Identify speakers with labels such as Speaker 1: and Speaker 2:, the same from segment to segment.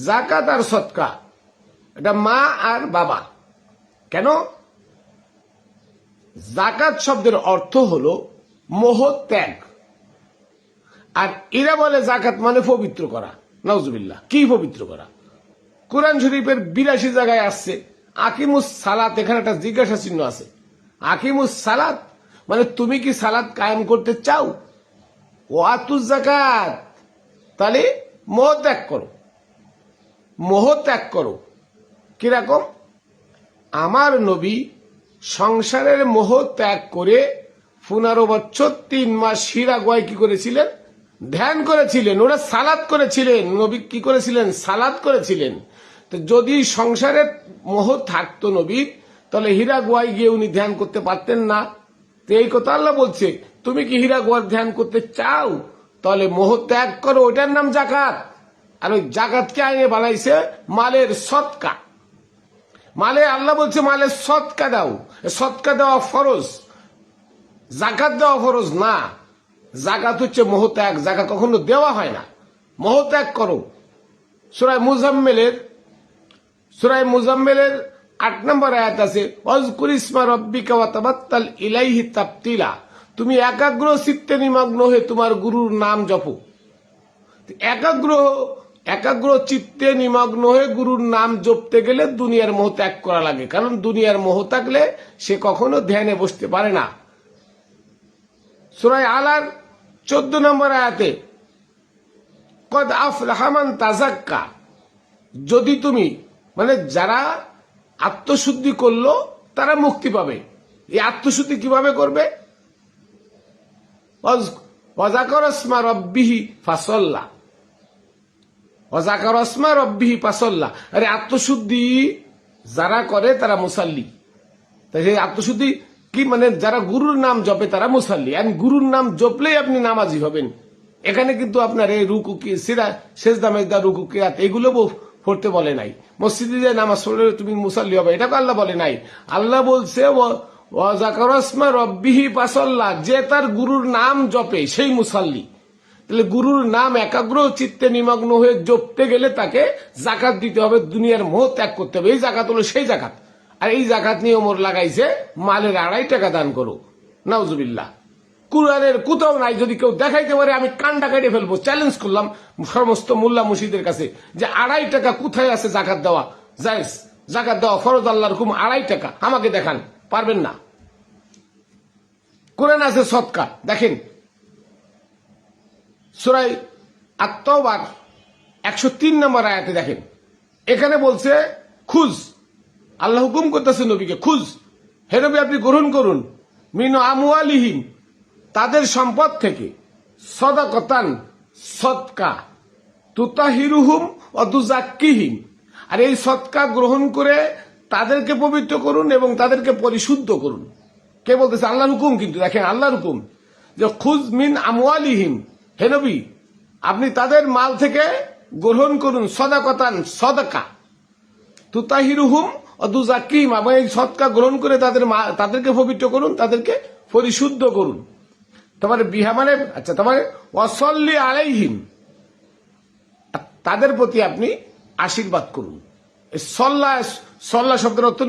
Speaker 1: জাকাত আর সদকা এটা মা আর বাবা। কেন? জাকাত শব্দের অর্থ হলো মোহ ত্যাগ, আর এরা বলে জাকাত মানে পবিত্র করা। নাউজুবিল্লাহ, কি পবিত্র করা? কোরআন শরীফের 82 জায়গায় আসছে আকিমুস সালাত, এখানে একটা জিজ্ঞাসা চিহ্ন আছে। আকিমুস সালাত মানে তুমি কি সালাত কায়েম করতে চাও? ওয়াতুজ জাকাত, তাহলে মোহ ত্যাগ করো, মোহ ত্যাগ করো। কিরকম? আমার নবী সংসারের মোহ ত্যাগ করে 15 বছর 3 মাস হীরা গোয়ায় কি করেছিলেন? ধ্যান করেছিলেন। ওরা সালাত করেছিলেন। নবী কি করেছিলেন? সালাত করেছিলেন। তো যদি সংসারের মোহ থাকতো নবীর, তাহলে হীরা গোয়ায় গিয়ে উনি ধ্যান করতে পারতেন না। তো এই কথা আল্লাহ বলছে, তুমি কি হীরা গোয়ার ধ্যান করতে চাও? তাহলে মোহ ত্যাগ করো, ওইটার নাম জাকাত। আর ওই জাকাতকে আইনে বানাইছে মালের সদকা। মালে আল্লাহ বলছে মালের সদকা দাও। সদকা দেওয়া ফরজ, জাকাত দেওয়া ফরজ না। জাকাত হচ্ছে মোহ ত্যাগ, জাকাত কখনো দেওয়া হয় না। মোহ ত্যাগ করো। সূরা মুজাম্মিলের 8 নম্বর আয়াত আছে, ওয়াজকুর ইসমা রাব্বিকা ওয়া তাবাত্তাল ইলাইহি তাবতিলা। তুমি একাগ্র চিত্তে নিমগ্ন হয়ে তোমার গুরুর নাম জপো। একাগ্র চিত্তে নিমগ্ন হয়ে গুরুর নাম জপতে গেলে দুনিয়ার মোহ ত্যাগ করা লাগে, কারণ দুনিয়ার মোহ থাকলে সে কখনো ধ্যানে বসতে পারে না। সূরা আলার 14 নম্বর আয়াতে কদ আফলাহা মান তাযাক্কা, যদি তুমি মানে যারা আত্মশুদ্ধি করলো তারা মুক্তি পাবে। এই আত্মশুদ্ধি কিভাবে করবে? ওয়াযাকারা ইসমা রাব্বিহি ফাসাল্লা, ওয়াযাকারা ইসমা রাব্বিহি ফাসাল্লা। আরে আত্মশুদ্ধি যারা করে তারা মুসাল্লি। তাই সেই আত্মশুদ্ধি কি মানে? যারা গুরুর নাম জপে তারা মুসাল্লি। আর গুরুর নাম জপলেই আপনি নামাজি হবেন। এখানে কিন্তু আপনার এই রুকু কি সিরা সেজদা মেজদা রুকু কিরাত এগুলো পড়তে বলে নাই। মসজিদে যে নামাজ পড়লে তুমি মুসাল্লি হবে, এটা আল্লাহ বলে নাই। আল্লাহ বলছে ওয়াযাকারা ইসমা রাব্বিহি ফাসাল্লা, যে তার গুরুর নাম জপে সেই মুসাল্লি। তাহলে গুরুর নাম একাগ্র চিত্তে নিমগ্ন হয়ে জপতে গেলে তাকে জাকাত দিতে হবে, দুনিয়ার মোহ ত্যাগ করতে হবে। এই জাকাত হলো সেই জাকাত। আর এই জাকাত নিয়ে ওমর লাগাইছে মালের 2.5 টাকা দান করো। নাউজুবিল্লাহ, কুরআনের কোথাও নাই। যদি কেউ দেখাইতে পারে আমি কান্ডা কেটে ফেলবো। চ্যালেঞ্জ করলাম সমস্ত মোল্লা মুর্শিদের কাছে যে 2.5 টাকা কোথায় আছে জাকাত দেওয়া জায়েজ, জাকাত দেওয়া ফরজ, আল্লাহর হুকুম 2.5 টাকা আমাকে দেখান। পারবেন না। কোরআন আছে সদকা, দেখেন সূরা আত-তাওবার 103 নম্বর আয়াতে দেখেন, এখানে বলছে খুজ, আল্লাহ হুকুম করতেছে নবীকে, খুজ হে নবী আপনি গ্রহণ করুন, মিন আমওয়ালিহিম তাদের সম্পদ থেকে, সাদাকাতান সদকা, তুতাহিরুহুম ওয়া তুযাক্কিহিম। আর এই সদকা গ্রহণ করে তাদেরকে পবিত্র করুন এবং তাদেরকে পরিশুদ্ধ করুন। কে বলতেছে? আল্লাহর হুকুম। কিন্তু দেখেন আল্লাহর হুকুম যে খুজ মিন আমওয়ালিহিম, হে নবী আপনি তাদের মাল থেকে গ্রহণ করুন সাদাকাতান সদকা, তুতাহিরুহুম ওয়া তুযাক্কিহিম, এবং এই সদকা গ্রহণ করে তাদেরকে পবিত্র করুন, তাদেরকে পরিশুদ্ধ করুন। তোমার বিহা মানে আচ্ছা, তোমার ওয়াসাল্লি আলাইহিম, তাদের প্রতি আপনি আশীর্বাদ করুন। সল্লা শব্দের অর্থ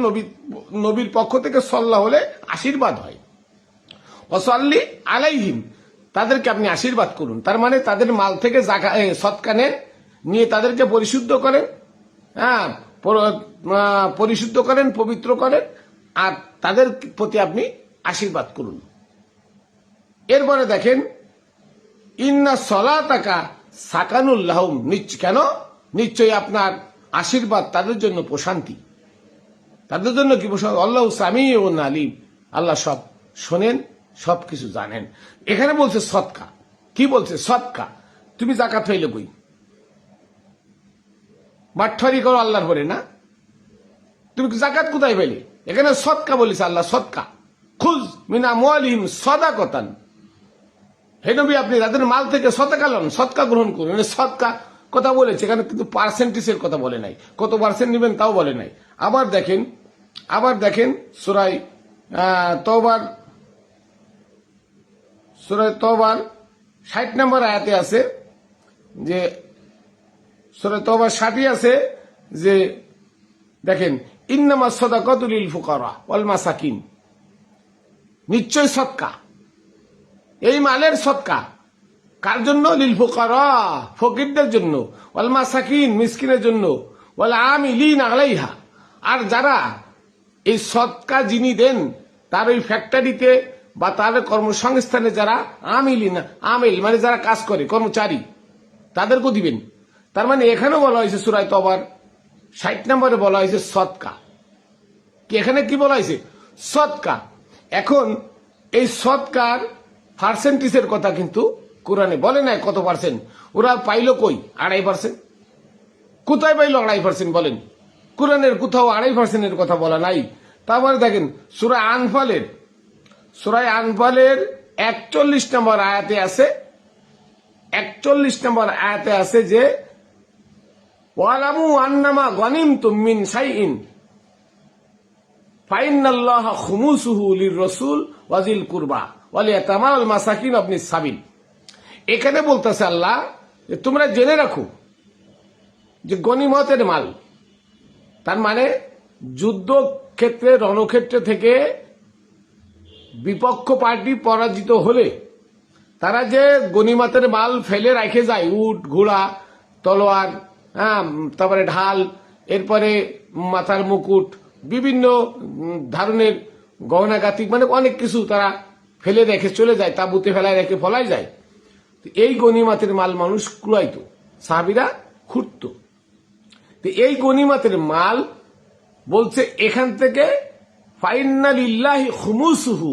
Speaker 1: নবীর পক্ষ থেকে সল্লা হলে আশীর্বাদ হয়। ওয়াসাল্লি আলাইহিম, তাদেরকে আপনি আশীর্বাদ করুন। তার মানে তাদের মাল থেকে সদকা নেন, নিয়ে তাদেরকে পরিশুদ্ধ করেন, হ্যাঁ পরিশুদ্ধ করেন, পবিত্র করেন, আর তাদের প্রতি আপনি আশীর্বাদ করুন। এরপরে দেখেন ইন্না সলাতাকা সাকানুল লাহুম, কেন? নিশ্চয়ই আপনার আশীর্বাদ তাদের জন্য প্রশান্তি। তাদের জন্য কি প্রশান্তি? আল্লাহু সামিউন আলিম, আল্লাহ সব শোনেন, সবকিছু জানেন। এখানে বলছে সদকা, কি বলছে? সদকা। তুমি জাকাত হইলে কই? বাট্টারি করো আল্লাহর পরে না? তুমি জাকাত কোথায় পেলে? এখানে সদকা বলেছে আল্লাহ, সদকা। খুজ মিন আমওয়ালিহিম সাদাকাতান, হে নবী আপনি তাদের মাল থেকে সদকা লন, সদকা গ্রহণ করুন। সদকা কথা বলেছে এখানে, কিন্তু পার্সেন্টেজের কথা বলে নাই, কত পার্সেন্ট নেবেন তাও বলে নাই। আবার দেখেন সূরা তওবার 60 নম্বর আয়াতে আছে যে সূরা তওবা 60 আছে যে দেখেন ইন্নামাস সাদাকাতু লিল ফুকারা ওয়াল মাসাকিন, নিশ্চয় সদকা, এই মালের সদকা কার জন্য? লিল ফুকারা, ফকিরদের জন্য, ওয়াল মাসাকিন, মিসকিনের জন্য, ওয়াল আমিলিন আলাইহা, আর যারা এই সদকা যিনি দেন তার ওই ফ্যাক্টরিতে বা তার কর্মসংস্থানে যারা আমিলিন, আমিল মানে যারা কাজ করে, কর্মচারী, তাদেরকেও দিবেন। তার মানে এখানেও বলা হয়েছে সূরা তওবার 60 নম্বরে বলা হয়েছে সদকা। কি এখানে কি বলা হয়েছে? সদকা। এখন এই সদকার পার্সেন্টেজের কথা কিন্তু কোরআনে বলে নাই কত পার্সেন্ট। ওরা পাইলো কই? 2.5%। কোথায় পাইলো 2.5% বলেন? কোরআনের কোথাও 2.5%-এর কথা বলা নাই। তারপরে দেখেন সূরা আনফালের 41 নম্বর আয়াতে আছে, 41 নম্বর আয়াতে আছে যে ওয়ালামু আন্নামা গনিমতুম মিন শাইইন ফাইন্নাল্লাহা খুমুসুহু লির-রাসূল ওয়াজিল কুরবা ওয়াল ইয়াতামা ওয়াল মাসাকিন ওয়াবনিস সাবিল। এখানে বলতেছে আল্লাহ যে তোমরা জেনে রাখো যে গনিমতের মাল, তার মানে যুদ্ধ ক্ষেত্রে, রণক্ষেত্র থেকে বিপক্ষ পার্টি পরাজিত হলে তারা যে গনিমতের মাল ফেলে রেখে যায়, উট, ঘোড়া, তলোয়ার, তারপরে ঢাল, এরপরে মাথার মুকুট, বিভিন্ন ধরনের গহনাগাতি, মানে অনেক কিছু তারা ফেলে রেখে চলে যায়, তাঁবুতে ফেলায় রেখে ফলাই যায়। এই গনিমতের মাল মানুষ কুড়াইতো, সাহাবীরা খুঁড়তো। এই গনিমতের মাল বলছে এখান থেকে ফাইন্না লিল্লাহি খুমুসুহু,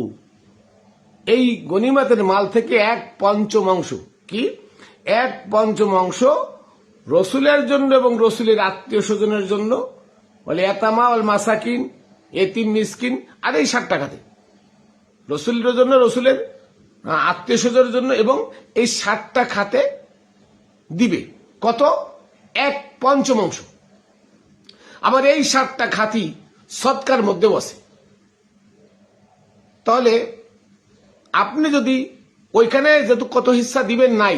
Speaker 1: এই গনিমতের মাল থেকে 1/5 কি 1/5 রসুলের জন্য এবং রসুলের আত্মীয় স্বজনের জন্য, বলে ইয়াতামা ওয়াল মাসাকিন, এতিম মিসকিন, আর এই 60 টাকাতে রসুলের জন্য, রসুলের আত্মীয় স্বজনের জন্য, এবং এই 60টা খাতে দিবে কত? 1/5। আবার এই 60টা খাতি সদকার মধ্যে বসে। তাহলে আপনি যদি ওইখানে যেহেতু কত হিস্সা দিবেন নাই,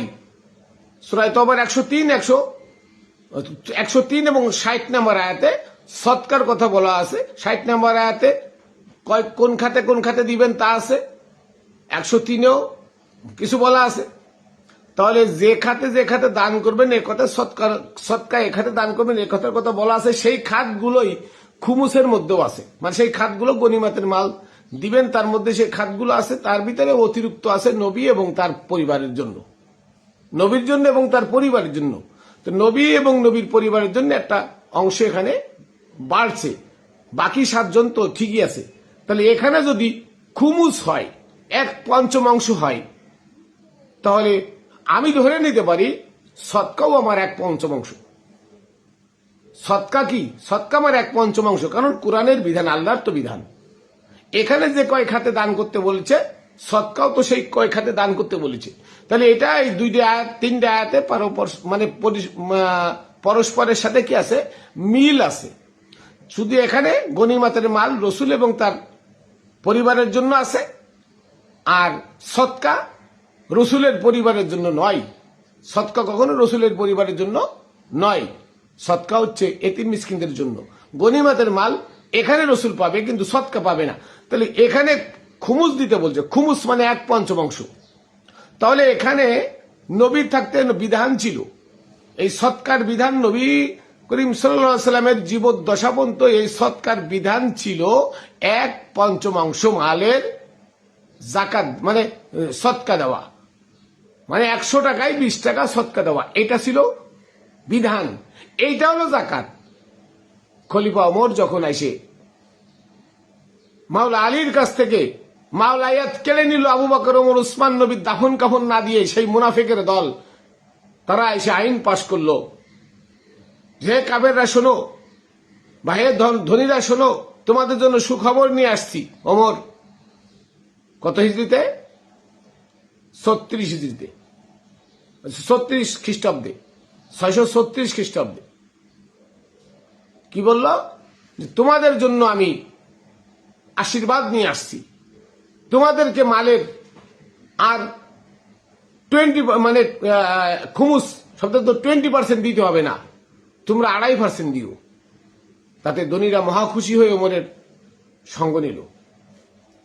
Speaker 1: সূরা তওবার 103 এবং 60 নম্বর আয়াতে সদকার কথা বলা আছে। 60 নম্বর আয়াতে কোন খাতে দিবেন তা আছে, 103-এও কিছু বলা আছে। তাহলে যে খাতে দান করবেন এ কথা, সদকা এ খাতে দান করবেন এ কথার কথা বলা আছে। সেই খাতগুলোই খুমুসের মধ্যেও আছে, মানে সেই খাতগুলো গনিমতের মাল দিবেন, তার মধ্যে সেই খাতগুলো আছে। তার ভিতরে অতিরিক্ত আছে নবী এবং তার পরিবারের জন্য, নবীর জন্য এবং তার পরিবারের জন্য। তো নবী এবং নবীর পরিবারের জন্য একটা অংশ এখানে বাড়ছে, বাকি 7 জন তো ঠিকই আছে। তাহলে এখানে যদি খুমুস হয়, 1/5 হয়, তাহলে আমি ধরে নিতে পারি সদকাও আমার 1/5। সদকা কি? সদকা আমার 1/5, কারণ কোরআনের বিধান, আল্লাহর তো বিধান। এখানে যে কয় খাতে দান করতে বলেছে, সদকাও তো সেই কয় খাতে দান করতে বলেছে। তাহলে এটা এই 2টা আয়াত 3টা আয়াতে মানে পরস্পরের সাথে কি আছে? মিল আছে। শুধু এখানে গনিমতের মাল রসুল এবং তার পরিবারের জন্য আছে, আর সদকা রসুলের পরিবারের জন্য নয়। সদকা কখনো রসুলের পরিবারের জন্য নয়, সদকা হচ্ছে এতিম মিসকিনদের জন্য। গনিমতের মাল এখানে রসুল পাবে, কিন্তু সদকা পাবে না। তাহলে এখানে খুমুস দিতে বলছে, খুমুস মানে 1/5। তাহলে এখানে নবীর থাকতে বিধান ছিল, এই সদকার বিধান নবী করিম সাল্লাল্লাহু আলাইহি সাল্লামের জীবদ্দশা পর্যন্ত এই সদকার বিধান ছিল 1/5 মালের জাকাত, মানে সদকা দেওয়া, মানে 100 টাকায় 20 টাকা সদকা দেওয়া, এটা ছিল বিধান। এইটা হলো জাকাত। খলিফা ওমর যখন আসে মাওলা আলীর কাছ থেকে মাওলায়াত কেড়ে নিল, আবু বকর, ওমর, উসমান, নবীর দাফন কাফন না দিয়ে সেই মুনাফিকের দল তারা এসে আইন পাশ করলো যে কাফেররা শোনো, ভাইয়ে ধনীরা শোনো, তোমাদের জন্য সুখবর নিয়ে আসছি। ওমর কত হিজরিতে? 36 হিজরিতে, 36 খ্রিস্টাব্দে, 636 খ্রিস্টাব্দে কি বলল? তোমাদের জন্য আমি আশীর্বাদ নিয়ে আসছি, তোমাদেরকে মালের আর 20 মানে খুমুস শব্দ তো 20% দিতে হবে না, তোমরা 2.5% দিও। তাতে ধনীরা মহা খুশি হয়ে ওমরের সঙ্গ নিল।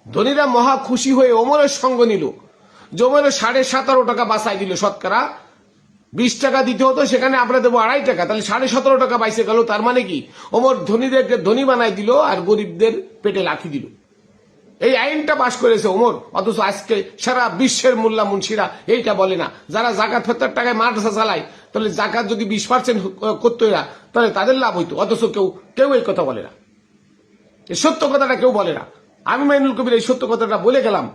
Speaker 1: ধনীরা মহা খুশি হয়ে ওমরের সঙ্গ নিল। যে ওমরের 17.5 টাকা বাঁচাই দিল। শতকরা 20 টাকা দিতে হতো, সেখানে আমরা দেবো 2.5 টাকা, তাহলে 17.5 টাকা বাইসে গেল। তার মানে কি, ওমর ধনীদেরকে ধনী বানাই দিল আর গরিবদের পেটে লাথি দিল। এই আইনটা পাশ করেছে ওমর। অথচ আজকে সারা বিশ্বের মোল্লা মুন্সিরা এইটা বলে না। যারা জাকাত ফেতরার টাকায় মাদ্রাসা চালায়, তাহলে জাকাত যদি 20% করতো এরা, তাহলে তাদের লাভ হইতো। অথচ কেউ এই কথা বলে না। এই সত্য কথাটা কেউ বলে না। আমি মাইনুল কবির এই সত্য কথাটা বলে গেলাম।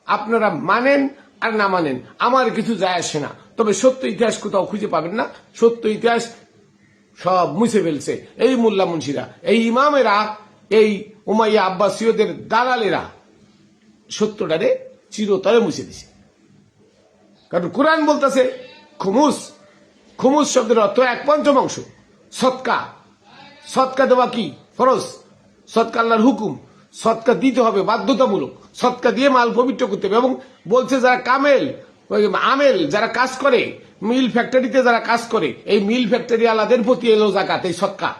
Speaker 1: আপনারা মানেন আর না মানেন, আমার কিছু যায় আসে না। তবে সত্য ইতিহাস কোথাও খুঁজে পাবেন না। সত্য ইতিহাস সব মুছে ফেলছে এই মোল্লা মুন্সিরা, এই ইমামেরা, এই উমাইয়া আব্বাসীয়দের দালালেরা সত্যটারে চিরতরে মুছে দিছে। কারণ কোরআন বলতেছে খুমুস। খুমুস শব্দের অর্থ 1/5 সৎকা। সৎকা দেওয়া কি ফরজ, সৎকা আল্লাহর হুকুম। সৎকা দিতে হবে, বাধ্যতামূলক। সৎকা দিয়ে মাল পবিত্র করতে হবে। এবং বলছে যারা আমেল যারা কাজ করে, মিল ফ্যাক্টরিতে যারা কাজ করে, এই মিল ফ্যাক্টরি আলাদের প্রতি এলো জাকাত, এই সৎকা।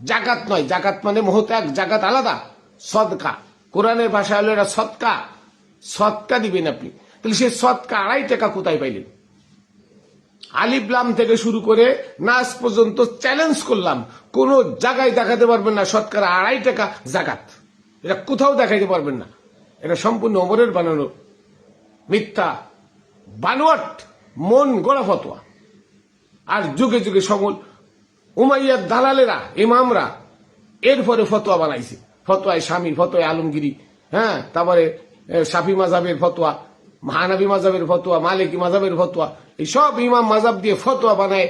Speaker 1: জাকাত নয়, জাকাত মানে মোহত্যাগ, জাকাত আলাদা, সদকা। কোরআনের ভাষা হলো এটা সৎকা। সৎকা দিবেন আপনি। তাহলে সে সৎকা 2.5 টাকা কোথায় পাইলেন? আলিফ লাম থেকে শুরু করে নাস পর্যন্ত চ্যালেঞ্জ করলাম, কোন জায়গায় দেখাতে পারবেন না শতকরা 2.5 টাকা জাকাত। এটা কোথাও দেখাইতে পারবেন না। এটা সম্পূর্ণ ওমরের বানানো মিথ্যা বানোয়াট মন গড়া ফতোয়া। আর যুগে যুগে সকল উমাইয়ার দালালেরা, ইমামরা এরপরে ফতোয়া বানাইছে। ফতোয়ায় স্বামী, ফতোয়ায় আলমগিরি, হ্যাঁ, তারপরে শাফি মাযহাবের ফতোয়া, হানাফি মাযহাবের ফতোয়া, মালিকি মাযহাবের ফতোয়া, এই সব ইমাম মাযহাব দিয়ে ফতোয়া বানায়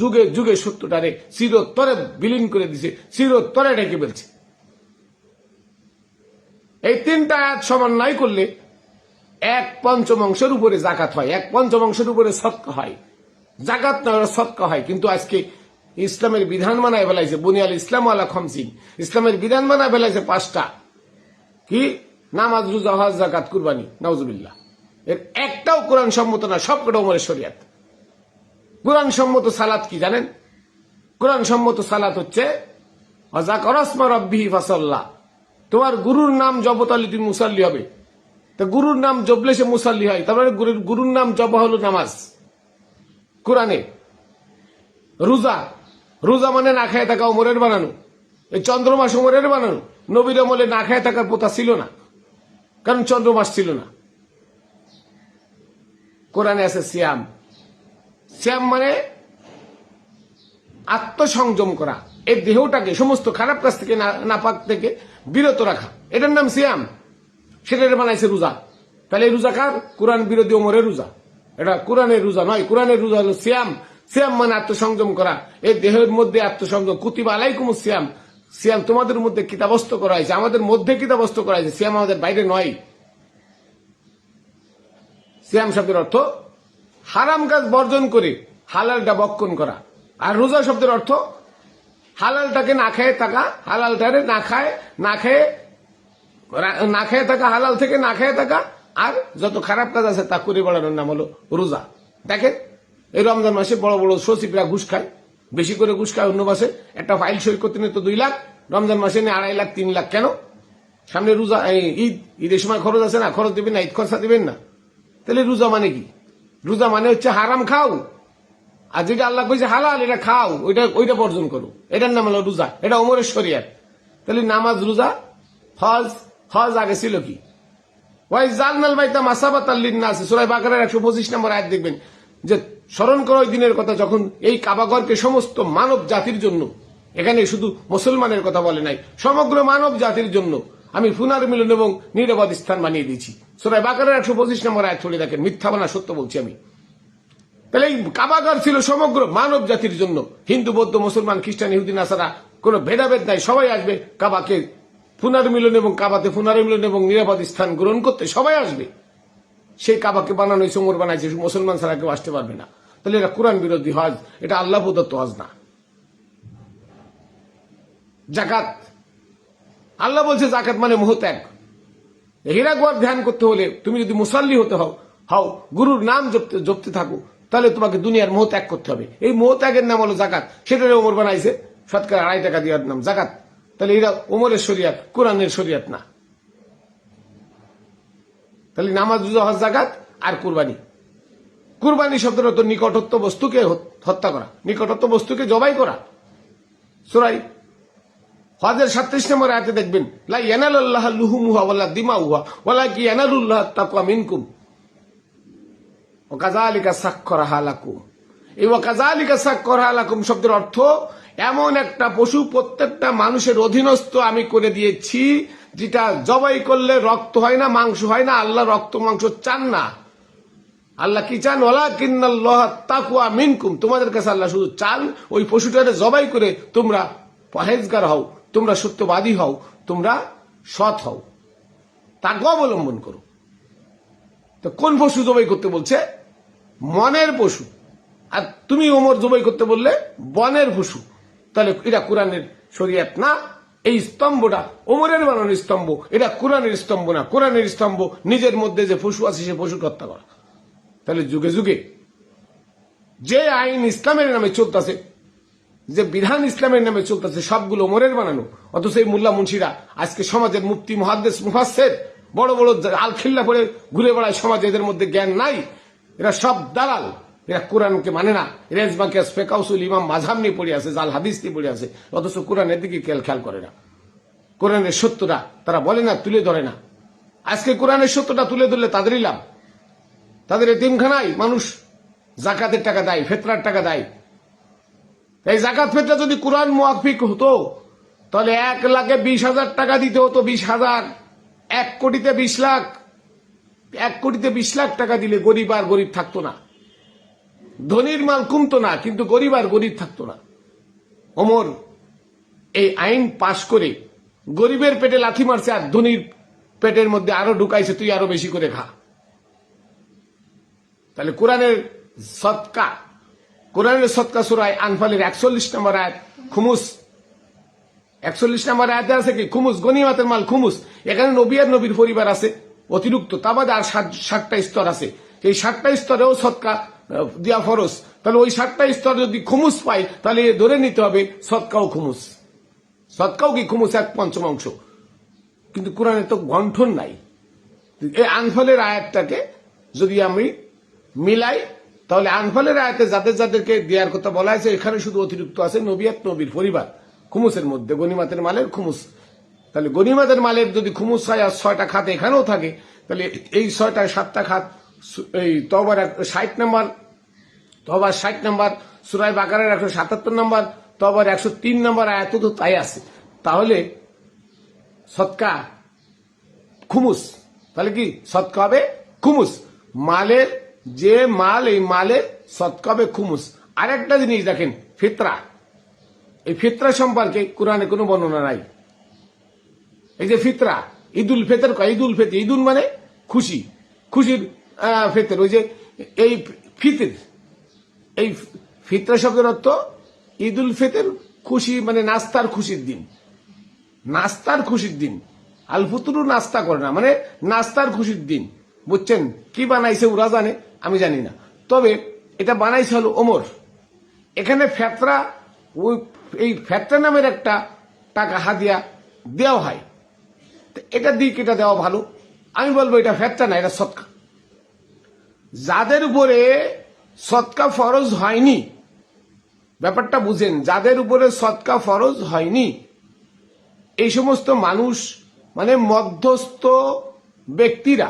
Speaker 1: যুগে যুগে সত্যটারে চিরতরে বিলীন করে দিছে, চিরতরে ডেকে ফেলছে। এই 3টা আয়াত সমন্বয় করলে 1/5 উপরে জাকাত হয়, 1/5 উপরে সদকা হয়। জাকাত নয়, সদকা হয়। কিন্তু আজকে ইসলামের বিধান বানায় ফেলাইছে বুনিয়াল ইসলাম আলা খামসিন। ইসলামের বিধান বানায় ফেলাইছে 5টা, কি? নামাজ, রোজা, হজ, যাকাত, কুরবানি। নাউজুবিল্লাহ। এর একটাও কোরআন সম্মত না, সবকটা ওমরের শরিয়াত। কোরআন সম্মত সালাত কি জানেন? কোরআন সম্মত সালাত হচ্ছে যাকারাসমা রাব্বিহি ফাসাল্লা। তোমার গুরুর নাম জপতালি তুমি মুসাল্লি হবে। তা গুরুর নাম জপলে সে মুসাল্লি হয়। তারপরে গুরুর নাম জপা হলো নামাজ কোরআনে। রোজা, রোজা মানে না খায় থাকা ওমরের বানানো। এই চন্দ্রমাস ওমরের বানানো। নবীর আমলে না খায় থাকার প্রথা ছিল না, কারণ চন্দ্রমাস ছিল না। কোরআনে আছে সিয়াম। সিয়াম মানে আত্মসংযম করা, এই দেহটাকে সমস্ত খারাপ কাজ থেকে, নাপাক থেকে বিরত রাখা, এটার নাম সিয়াম। সেটা বানাইছে রোজা। তাহলে এই রোজা কার? কোরআন বিরোধী ওমরের রোজা। এটা কোরআনের রোজা নয়। কোরআনের রোজা হলো সিয়াম। সিয়াম মানে আত্মসংযম করা, এই দেহের মধ্যে আত্মসংযম। কুতিবা আলাইকুমুস সিয়াম। সিয়াম তোমাদের মধ্যে কিতাবস্থ করা হয়েছে, আমাদের মধ্যে কিতাবস্থ করা হয়েছে। সিয়াম আমাদের বাইরে নয়। সিয়াম শব্দের অর্থ হারাম কাজ বর্জন করে হালালটা বক্ষণ করা। আর রোজা শব্দের অর্থ হালালটাকে না খেয়ে থাকা, হালালটারে না খেয়ে থাকা, হালাল থেকে না খেয়ে থাকা, আর যত খারাপ কাজ আছে তা করে বেড়ানোর নাম হলো রোজা। দেখেন, এই রমজান মাসে বড় বড় সচিবরা ঘুষ খায়, বেশি করে ঘুষ খায়। অন্য মাসে একটা ফাইল সই করতে নিত 2 লাখ, রমজান মাসে নিয়ে 2.5 লাখ 3 লাখ। কেন? সামনে রোজা, ঈদের সময় খরচ আছে না, খরচ দিবেন না, ঈদ খরচা দিবেন না। তাহলে রোজা মানে কি? রোজা মানে হচ্ছে হারাম খাও, আর যেটা আল্লাহ কইছে হালাল এটা খাও, ওইটা বর্জন করো। এটার নাম হলো রোজা। এটা ওমরের শরিয়াত। তাহলে নামাজ, রোজা, হজ আগে ছিল কি? ওয়াইজালনাল বাইতা মাসাবাতাল লিন্নাস, সূরা বাকারার 125 নম্বর আয়াত দেখবেন যে স্মরণ করো ওই দিনের কথা যখন এই কাবাঘরকে সমস্ত মানব জাতির জন্য, এখানে শুধু মুসলমানের কথা বলে নাই, সমগ্র মানব জাতির জন্য আমি পুনর্মিলন এবং নিরাপদ স্থান বানিয়ে দিয়েছি। সূরা বাকারার 125 নম্বর আয়াত পড়ে দেখেন। মিথ্যা বানা সত্য বলছি আমি। তাহলে এই কাবাঘর ছিল সমগ্র মানব জাতির জন্য। হিন্দু, বৌদ্ধ, মুসলমান, খ্রিস্টান, ইহুদি, নাসারা কোনো ভেদাভেদ নাই। সবাই আসবে কাবাকে পুনর্মিলন এবং কাবাতে পুনর্মিলন এবং নিরাপদ স্থান গ্রহণ করতে সবাই আসবে। সেই কাবাকে বানানো ওমর বানাইছে, মুসলমান ছাড়া কেউ আসতে পারবে না। তাহলে এটা কোরআন বিরোধী হজ, এটা আল্লাহ প্রদত্ত হজ না। জাকাত, আল্লাহ বলছে জাকাত মানে মোহত্যাগ। হীরা গোয়ার ধ্যান করতে হলে তুমি যদি মুসাল্লি হতে হও, গুরুর নাম জপতে থাকো, তাহলে তোমাকে দুনিয়ার মোহ ত্যাগ করতে হবে। এই মোহ ত্যাগের নাম হলো জাকাত, সেটারে ওমর বানাইছে শতকরা 2.5 টাকা দেওয়ার নাম জাকাত। তাহলে এরা ওমরের শরিয়াত, কোরআনের শরিয়াত না। তাহলে নামাজ, রোজা, হজ, জাকাত আর কুরবানি। কুরবানি শব্দটা তো নিকটত্ব বস্তুকে হত্যা করা, নিকটত্ব বস্তুকে জবাই করা। সূরা হজের 37 নম্বর আয়াতে দেখবেন, লা ইয়ানালুল্লাহু লুহুমুহা ওয়ালা দিমাউহা ওয়ালাকিন ইয়ানালুল্লাহু তাকওয়া মিনকুম ওয়া কাযালিকা সাখখারাহা লাকুম। এই ওয়া কাযালিকা সাখখারাহা লাকুম শব্দের অর্থ এমন একটা পশু প্রত্যেকটা মানুষের অধীনস্থ আমি করে দিয়েছি, যেটা জবাই করলে রক্ত হয় না, মাংস হয় না। আল্লাহ রক্ত মাংস চান না। আল্লাহ কি চান? ওয়ালাকিন্নাল্লাহা তাকওয়া মিনকুম, তোমাদের কাছে আল্লাহ শুধু চান ওই পশুটাকে জবাই করে তোমরা পরহেজগার হও, তোমরা সত্যবাদী হও, তোমরা সৎ হও, তাকওয়া অবলম্বন করো। তো কোন পশু জবাই করতে বলছে? মনের পশু। আর তুমি ওমর জবাই করতে বললে বনের পশু। তাহলে এটা কোরআনের শরিয়াত না। এই স্তম্ভটা ওমরের বানানো স্তম্ভ, এটা কোরআনের স্তম্ভ না। কোরআনের স্তম্ভ নিজের মধ্যে যে পশু আছে সে পশু হত্যা করা। তাহলে যুগে যুগে যে আইন ইসলামের নামে চলতেছে, যে বিধান ইসলামের নামে চলতেছে, সবগুলো ওমরের বানানো। অথচ এই মুল্লা মুন্সিরা আজকে সমাজের মুফতি, মুহাদ্দিস, মুফাসসির বড় বড় আলখিল্লা পড়ে ঘুরে বেড়ায় সমাজে, এদের মধ্যে জ্ঞান নাই। এরা সব দালাল, এরা কোরআনকে মানে না। এরা ইজমাকে ফেকাউসুল ইমাম মাযহাব নিয়ে পড়ে আছে, জাল হাদিস নিয়ে পড়ে আছে, অথচ কোরআনের দিকে খেয়াল করে না। কোরআনের সত্যটা তারা বলে না, তুলে ধরে না। আজকে কোরআনের সত্যটা তুলে ধরলে তাদেরই লাভ। তাদের এতিমখানায় মানুষ জাকাতের টাকা দেয়, ফিতরার টাকা দেয়। এই জাকাত ফিতরা যদি কোরআন মুআফিক হতো তাহলে 1,20,000 টাকা দিতে হতো। 20,000, 1 কোটিতে 20 লাখ, 1 কোটিতে 20 লাখ টাকা দিলে গরিব আর গরিব থাকতো না। ধনীর মাল কমতো না, কিন্তু গরিব আর গরিব থাকতো না। ওমর এই আইন পাশ করে গরিবের পেটে লাথি মারছে, আর ধনীর পেটের মধ্যে আরো ঢুকাইছে, তুই আরো বেশি করে খা। তাহলে কোরআনের সদকা, কোরআনের সদকা সূরা আনফালের 41 নম্বর আয়াত, খুমুস 41 নম্বর আয়াতে আছে কি? খুমুস, গনিমতের মাল খুমুস। এখানে নবী আর নবীর পরিবার আছে অতিরিক্ত, তা বাদে আর 60টা স্তর আছে। এই 60টা স্তরেও সদকা দেওয়া ফরজ। তাহলে ওই 60টা স্তর যদি খুমুস পাই, তাহলে ধরে নিতে হবে সদকাও খুমুস। সদকাও কি খুমুস 1/5 কিন্তু কোরআনে তো গঠন নাই। এই আনফালের আয়াতটাকে যদি আমি মিলাই, তাহলে আনফালের আয়াতে যাদের যাদেরকে দেওয়ার কথা বলা হয়েছে, এখানে শুধু অতিরিক্ত আছে নবী আর নবীর পরিবার খুমুসের মধ্যে, গনিমাতের মালের খুমুস। তাহলে গনিমাতের মালের যদি খুমুস হয় আর 6টা খাত এখানেও থাকে, তাহলে এই 6টা 7টা খাত এই তওবার 60 নম্বর, তওবার 60 নম্বর, সূরা বাকারার 177 নম্বর, তওবার 103 নম্বর আয়াত তো তাই আছে। তাহলে সদকা খুমুস, তাহলে কি সদকা হবে খুমুস। মালের যে মাল, এই মালের সদকা হবে খুমুস। আরেকটা জিনিস দেখেন, ফিতরা। এই ফিতরা সম্পর্কে কোরআনে কোনো বর্ণনা নাই। এই যে ফিতরা, ঈদুল ফিতর কয়, ঈদুল ফিতর, ঈদুল মানে খুশি, খুশির ফিতর। ওই যে এই ফিতর, এই ফিতরা শব্দের অর্থ ঈদুল ফিতর, খুশি মানে নাস্তার খুশির দিন, নাস্তার খুশির দিন। আল ফুতুরু নাস্তা করে না, মানে নাস্তার খুশির দিন। বুঝছেন? কি বানাইছে ওরা জানে, আমি জানি না। তবে এটা বানাইছে হলো ওমর। এখানে ফেতরা, ওই এই ফেতরা নামের একটা টাকা হাদিয়া দেওয়া হয়। এটা দিক, এটা দেওয়া ভালো। আমি বলবো এটা ফেতরা না, এটা সদকা। যাদের উপরে সদকা ফরজ হয়নি, ব্যাপারটা বুঝেন, যাদের উপরে সদকা ফরজ হয়নি, এই সমস্ত মানুষ মানে মধ্যস্থ ব্যক্তিরা,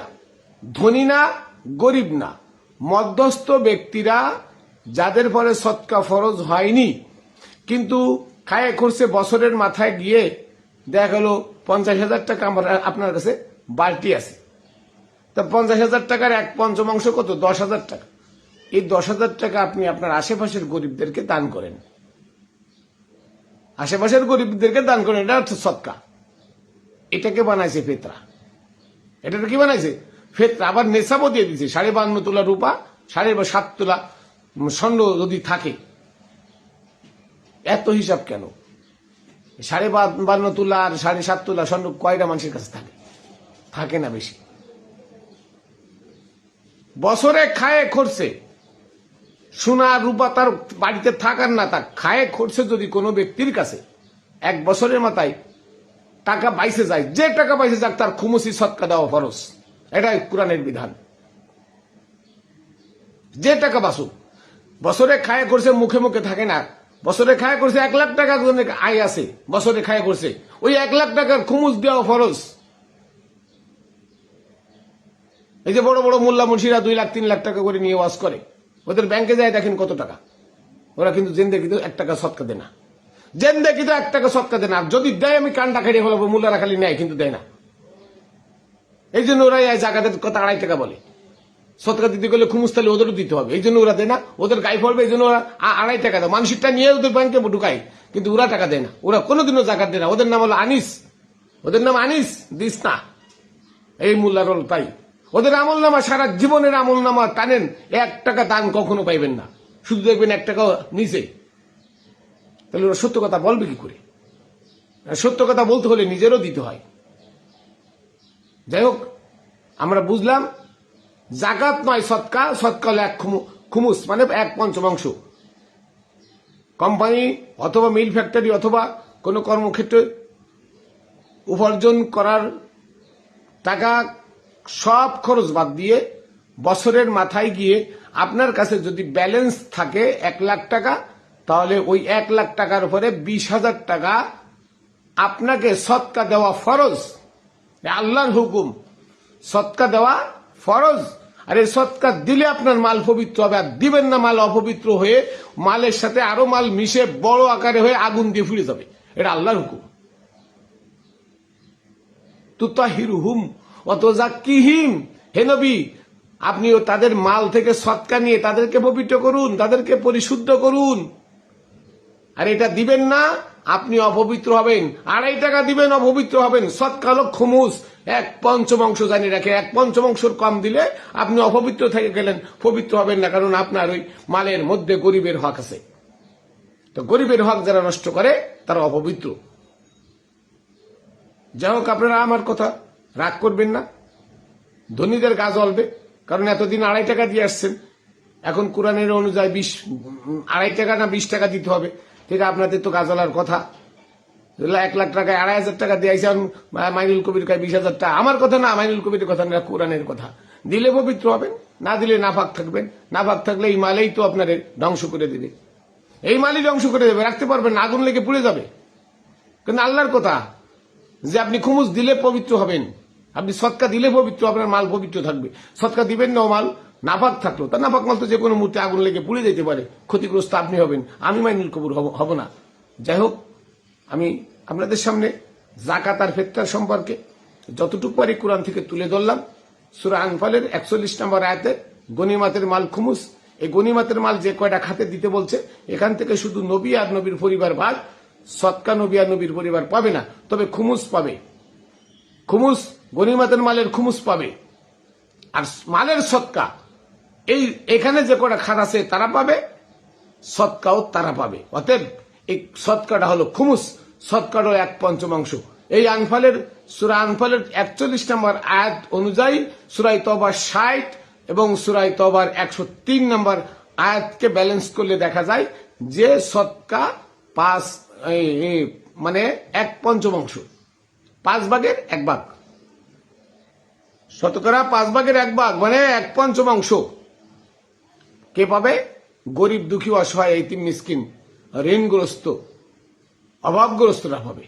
Speaker 1: ধনী না গরিব না, মধ্যস্থ ব্যক্তিরা যাদের পরে সদকা ফরজ হয়নি, কিন্তু খায় করছে, বছরের মাথায় গিয়ে দেখা গেল 50,000 টাকা আপনার কাছে বাড়তি আছে, তা 50,000 টাকার 1/5 কত? 10,000 টাকা। এই 10,000 টাকা আপনি আপনার আশেপাশের গরিবদেরকে দান করেন, আশেপাশের গরিবদেরকে দান করেন, এটা হচ্ছে সদকা। এটাকে বানাইছে ফিতরা। এটাকে কি বানাইছে? ফিতরা। আবার নেশাবও দিয়ে দিচ্ছে, 52.5 তোলা রূপা, 7.5 তোলা স্বর্ণ যদি থাকে। এত হিসাব কেন? 52.5 তোলা আর 7.5 তোলা স্বর্ণ কয়টা মানুষের কাছে থাকে? থাকে না বেশি। বছরে খায় খরচে সোনা রূপা তার বাড়িতে থাকার না থাক, খায় করছে যদি কোনো ব্যক্তির কাছে 1 বছরের মাথায় টাকা বাইসে যায়, যে টাকা বাইসে যাক তার খুমুসি সৎকা দেওয়া ফরজ। এটাই কোরআনের বিধান। যে টাকা বাসুক, বছরে খায় করছে, মুখে মুখে থাকে না, বছরে খায় করছে 1 লাখ টাকা আয় আছে, বছরে খায় করছে, ওই 1 লাখ টাকার খুমুস দেওয়া ফরজ। এই যে বড় বড় মোল্লা মুন্সিরা 2 লাখ 3 লাখ টাকা করে নিয়ে ওয়াজ করে, ওদের ব্যাংকে যায় দেখেন কত টাকা। ওরা কিন্তু জিন্দেগিতে 1 টাকা সৎকা দেয় না, জিন্দেগিতে 1 টাকা সৎকা দেয় না। আর যদি দেয় আমি কান্ডা খেড়ে ফেলাবো, মোল্লারা খালি নেয় কিন্তু দেয় না। এই জন্য ওরা জাকাতের কথা 2.5 টাকা বলে। সৎকা দিতে গেলে খুমুস তাহলে ওদেরও দিতে হবে, এই জন্য ওরা দেয় না, ওদের গায়ে পড়বে, এই জন্য ওরা 2.5 টাকা দেয়। মানুষটা নিয়ে ওদের ব্যাংকে ঢুকায়, কিন্তু ওরা টাকা দেয় না, ওরা কোনোদিনও জাকাত দেয় না। ওদের নাম হলো আনিস, ওদের নাম আনিস, দিস না। এই মোল্লার তাই ওদের আমল নামা, সারা জীবনের আমল নামা টানেন, 1 টাকা দান কখনো পাইবেন না, শুধু দেখবেন 1 টাকা নিচে। তাহলে ওরা সত্য কথা বলবে কি করে? সত্য কথা বলতে হলে নিজেরও দিতে হয়। যাই হোক, আমরা বুঝলাম জাকাত নয় সৎকা, সৎকা হলো 1 খুমুস, মানে 1/5 কোম্পানি অথবা মিল ফ্যাক্টরি অথবা কোনো কর্মক্ষেত্রে উপার্জন করার টাকা সব খরচ বাদ দিয়ে বছরের মাথায় গিয়ে আপনার কাছে যদি ব্যালেন্স থাকে 1 লাখ টাকা, তাহলে ওই 1 লাখ টাকার উপরে 20,000 টাকা আপনাকে সৎকা দেওয়া ফরজ। আল্লাহর হুকুম, সৎকা দেওয়া ফরজ। আর এই সৎকা দিলে আপনার মাল পবিত্র হবে, আর দিবেন না মাল অপবিত্র হয়ে মালের সাথে আরো মাল মিশে বড় আকারে হয়ে আগুন দিয়ে ফুলে যাবে। এটা আল্লাহর হুকুম। তুতাহিরুহুম ওয়া তুযাক্কিহিম, হে নবী আপনিও তাদের মাল থেকে সৎকা নিয়ে তাদেরকে পবিত্র করুন, তাদেরকে পরিশুদ্ধ করুন। আর এটা দিবেন না, আপনি অপবিত্র হবেন। 2.5 টাকা দিবেন, অপবিত্র হবেন। সৎকা হলো খুমুস, 1/5 জানিয়ে রাখে। 1/5 কম দিলে আপনি অপবিত্র থেকে গেলেন, পবিত্র হবেন না, কারণ আপনার ওই মালের মধ্যে গরিবের হক আছে। তো গরিবের হক যারা নষ্ট করে তারা অপবিত্র। যাই হোক, আপনারা আমার কথা রাগ করবেন না, ধনীদের গা জ্বলবে, কারণ এতদিন 2.5 টাকা দিয়ে আসছেন, এখন কোরআনের অনুযায়ী 2.5 টাকা না 20 টাকা দিতে হবে। ঠিক আপনাদের তো গা জ্বলার কথা। 1 লাখ টাকায় 2.5 টাকা দিয়েছেন, মাইনুল কবির কায় 20,000 টাকা। আমার কথা না, মাইনুল কবিরের কথা না, কোরআনের কথা। দিলে পবিত্র হবেন, না দিলে নাপাক থাকবেন। নাপাক থাকলে এই মালেই তো আপনার ধ্বংস করে দেবে, এই মালই ধ্বংস করে দেবে, রাখতে পারবেন না, আগুন লেগে পুড়ে যাবে। কিন্তু আল্লাহর কথা যে আপনি খুমুস দিলে পবিত্র হবেন, আপনি সৎকা দিলে পবিত্র, আপনার মাল পবিত্র থাকবে। সৎকা দিবেন না, মাল নাপাক থাকলো, তা নাপাক মাল তো যে কোনো মুহূর্তে আগুন লেগে পুড়ে যেতে পারে, ক্ষতিগ্রস্ত আপনি হবেন, আমি মাইনুল কবির হব না। যাই হোক, আমি আপনাদের সামনে যাকাত আর ফিতরার সম্পর্কে যতটুকু পারি কোরআন থেকে তুলে ধরলাম। সূরা আনফালের 41 নম্বর আয়াতে গনিমাতের মাল খুমুস, এই গনিমাতের মাল যে কয়টা খাতে দিতে বলছে, এখান থেকে শুধু নবী আর নবীর পরিবার ভাগ, সৎকা নবী আর নবীর পরিবার পাবে না, তবে খুমুস পাবে। খুমুস, গনিমাতের মালের খুমুস পাবে। আর মালের সৎকা এই এখানে যে কটা খাত আছে তারা পাবে, সৎকাও তারা পাবে। অতএব এই সৎকাটা হলো খুমুস, সৎকারও 1/5। এই আনফালের সূরা আনফালের 41 নম্বর আয়াত অনুযায়ী সূরা তওবার 60 এবং সূরা তওবার 103 নম্বর আয়াতকে ব্যালেন্স করলে দেখা যায় যে সৎকা 5 মানে 1/5, 5 ভাগের 1 ভাগ, শতকরা 5 ভাগের 1 ভাগ মানে 1/5 কে পাবে? গরিব দুঃখী অসহায় এতিম মিসকিন ঋণগ্রস্ত অভাবগ্রস্তরা পাবে,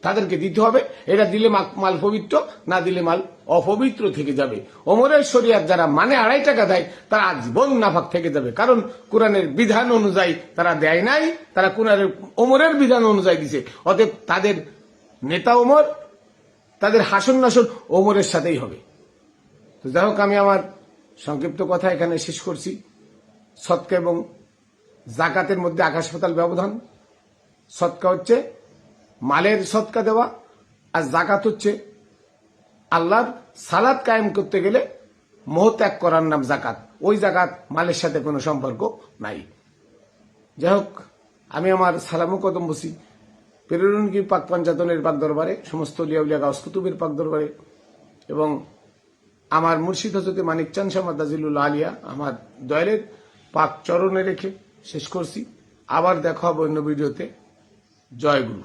Speaker 1: তাদেরকে দিতে হবে। এটা দিলে মাল পবিত্র, না দিলে মাল অপবিত্র থেকে যাবে। ওমরের শরিয়াত যারা মানে 2.5 টাকা দেয় তারা আজীবন নাপাক থেকে যাবে, কারণ কোরআনের বিধান অনুযায়ী তারা দেয় নাই, তারা ওমরের বিধান অনুযায়ী দিছে। অতএব তাদের নেতা ওমর, তাদের হাসন নাসন ওমরের সাথেই হবে। তো যাই হোক, আমি আমার সংক্ষিপ্ত কথা এখানে শেষ করছি। সৎকা এবং যাকাতের মধ্যে আকাশ পাতাল ব্যবধান। সৎকা হচ্ছে মালের সৎকা দেওয়া, আর যাকাত হচ্ছে আল্লাহর সালাত কায়েম করতে গেলে মোহ ত্যাগ করার নাম যাকাত। ওই যাকাত মালের সাথে কোনো সম্পর্ক নাই। যাই হোক, আমি আমার সালামু কদম বসি পেরুনকি পাক পঞ্চাতনের পাক দরবারে, সমস্ত লিয়া উলিয়া গাউস কুতুবের পাক দরবারে, এবং আমার মুর্শিদ হজরত মানিক চাঁদ শাহ মাদাজিলুল আলিয়া, আমার দয়ালের পাক চরণে রেখে শেষ করছি। আবার দেখা হবে অন্য ভিডিওতে। জয় গুরু।